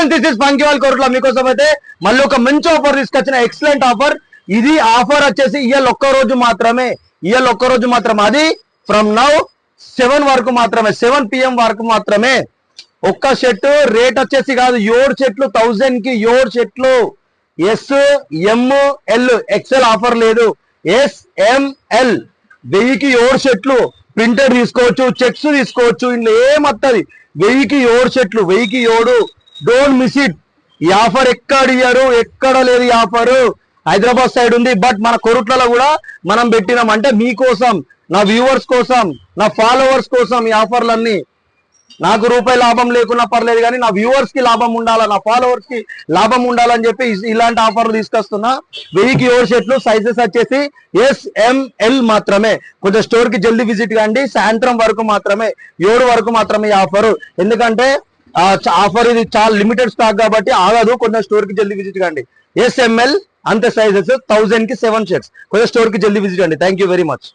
Friends, this is పంకివాల్ Korutla మీకోసం అయితే మళ్ళీ ఒక మంచి ఆఫర్ తీసుకొచ్చిన, ఎక్సలెంట్ ఆఫర్. ఇది ఆఫర్ వచ్చేసి ఇవాళ ఒక్క రోజు మాత్రమే, అది ఫ్రమ్ నౌ 7 వరకు మాత్రమే, 7 PM వరకు మాత్రమే. ఒక్క షర్ట్ రేట్ వచ్చేసి కాదు, 7 షర్ట్లు 1000 కి 7 షర్ట్లు. SML XL ఆఫర్ లేదు, SML 1000కి 7 షర్ట్లు. ప్రింటెడ్ తీసుకోవచ్చు, చెక్స్ తీసుకోవచ్చు, ఇంట్లో ఏమత్తది. 1000కి 7 షర్ట్లు, 1000కి 7. Don't miss it. ఈ ఆఫర్ ఎక్కడ ఇయ్యారు, ఎక్కడ లేదు ఈ ఆఫర్. హైదరాబాద్ సైడ్ ఉంది, బట్ మన కొరుట్లలో కూడా మనం పెట్టినాం. అంటే మీకోసం, నా వ్యూవర్స్ కోసం, నా ఫాలోవర్స్ కోసం ఈ ఆఫర్లన్నీ. నాకు రూపాయి లాభం లేకున్నా పర్లేదు, కానీ నా వ్యూవర్స్ కి లాభం ఉండాలా, నా ఫాలోవర్స్ కి లాభం ఉండాలని చెప్పి ఇలాంటి ఆఫర్లు తీసుకొస్తున్నా. 1000కి 7 షర్ట్లు, సైజెస్ వచ్చేసి SML మాత్రమే. కొంచెం స్టోర్ కి జల్దీ విజిట్ కాండి, సాయంత్రం వరకు మాత్రమే, 7 వరకు మాత్రమే ఈ ఆఫర్. ఎందుకంటే ఆఫర్ ఇది చాలా లిమిటెడ్ స్టాక్ కాబట్టి ఆగదు. కొంచెం స్టోర్ కి జల్దీ విజిట్ కాండి. SML అంతే సైజెస్, 1000కి 7 షర్ట్స్. కొంచెం స్టోర్ కి జల్దీ విజిట్ అండి. Thank you very much.